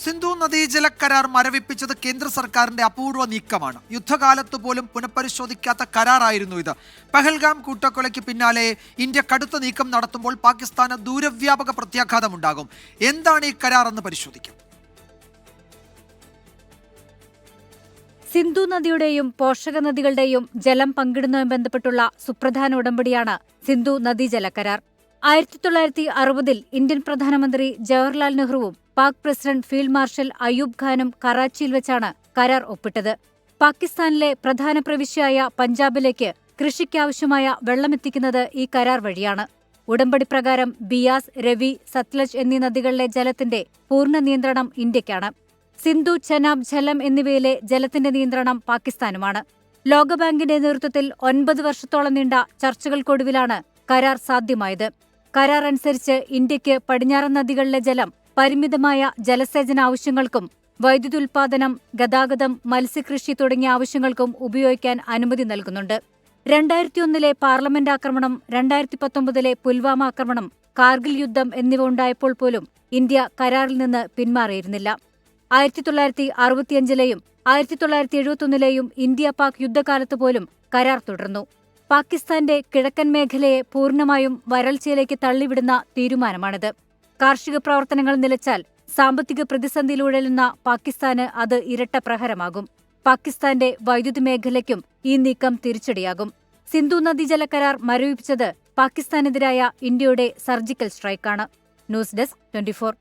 സിന്ധു നദീജല കരാർ മരവിപ്പിച്ചത് കേന്ദ്ര സർക്കാരിന്റെ അപൂർവ നീക്കമാണ്. യുദ്ധകാലത്ത് പോലും പുനഃപരിശോധിക്കാത്ത കരാറായിരുന്നു ഇത്. പഹൽഗാം കൂട്ടക്കൊലയ്ക്ക് പിന്നാലെ ഇന്ത്യ കടുത്ത നീക്കം നടത്തുമ്പോൾ പാകിസ്ഥാന് ദൂരവ്യാപക പ്രത്യാഘാതമുണ്ടാകും. എന്താണ് ഈ കരാർ എന്ന് പരിശോധിക്കാം. സിന്ധു നദിയുടെയും പോഷക നദികളുടെയും ജലം പങ്കിടുന്നതുമായി ബന്ധപ്പെട്ടുള്ള സുപ്രധാന ഉടമ്പടിയാണ് സിന്ധു നദീജല കരാർ. 1960-ൽ ഇന്ത്യൻ പ്രധാനമന്ത്രി ജവഹർലാൽ നെഹ്റുവും Pak president field marshal Ayub ഖാനും കറാച്ചിയിൽ വെച്ചാണ് കരാർ ഒപ്പിട്ടത്. പാകിസ്ഥാനിലെ പ്രധാന പ്രവിശ്യയായ പഞ്ചാബിലേക്ക് കൃഷിക്കാവശ്യമായ വെള്ളമെത്തിക്കുന്നത് ഈ കരാർ വഴിയാണ്. ഉടമ്പടി പ്രകാരം ബിയാസ്, രവി, സത്ലജ് എന്നീ നദികളിലെ ജലത്തിന്റെ പൂർണ്ണ നിയന്ത്രണം ഇന്ത്യയ്ക്കാണ്. സിന്ധു, ചെനാബ്, ഝലം എന്നിവയിലെ ജലത്തിന്റെ നിയന്ത്രണം പാകിസ്ഥാനുമാണ്. ലോകബാങ്കിന്റെ നേതൃത്വത്തിൽ 9 വർഷത്തോളം നീണ്ട ചർച്ചകൾക്കൊടുവിലാണ് കരാർ സാധ്യമായത്. കരാർ അനുസരിച്ച് ഇന്ത്യയ്ക്ക് പടിഞ്ഞാറൻ നദികളിലെ ജലം പരിമിതമായ ജലസേചന ആവശ്യങ്ങൾക്കും വൈദ്യുതി ഉൽപാദനം, ഗതാഗതം, മത്സ്യകൃഷി തുടങ്ങിയ ആവശ്യങ്ങൾക്കും ഉപയോഗിക്കാൻ അനുമതി നൽകുന്നുണ്ട്. 2001-ലെ പാർലമെന്റ് ആക്രമണം, 2019-ലെ പുൽവാമ ആക്രമണം, കാർഗിൽ യുദ്ധം എന്നിവ ഉണ്ടായപ്പോൾ പോലും ഇന്ത്യ കരാറിൽ നിന്ന് പിന്മാറിയിരുന്നില്ല. 1965-ലെയും 1971-ലെയും ഇന്ത്യ പാക് യുദ്ധകാലത്ത് പോലും കരാർ തുടർന്നു. പാകിസ്ഥാന്റെ കിഴക്കൻ മേഖലയെ പൂർണ്ണമായും വരൾച്ചയിലേക്ക് തള്ളിവിടുന്ന തീരുമാനമാണിത്. കാർഷിക പ്രവർത്തനങ്ങൾ നിലച്ചാൽ സാമ്പത്തിക പ്രതിസന്ധിയിലൂഴലുന്ന പാകിസ്ഥാന് അത് ഇരട്ട പ്രഹരമാകും. പാകിസ്ഥാന്റെ വൈദ്യുതി മേഖലയ്ക്കും ഈ നീക്കം തിരിച്ചടിയാകും. സിന്ധു നദീജല കരാർ മരവിപ്പിച്ചത് പാകിസ്ഥാനെതിരായ ഇന്ത്യയുടെ സർജിക്കൽ സ്ട്രൈക്കാണ്. News desk 24.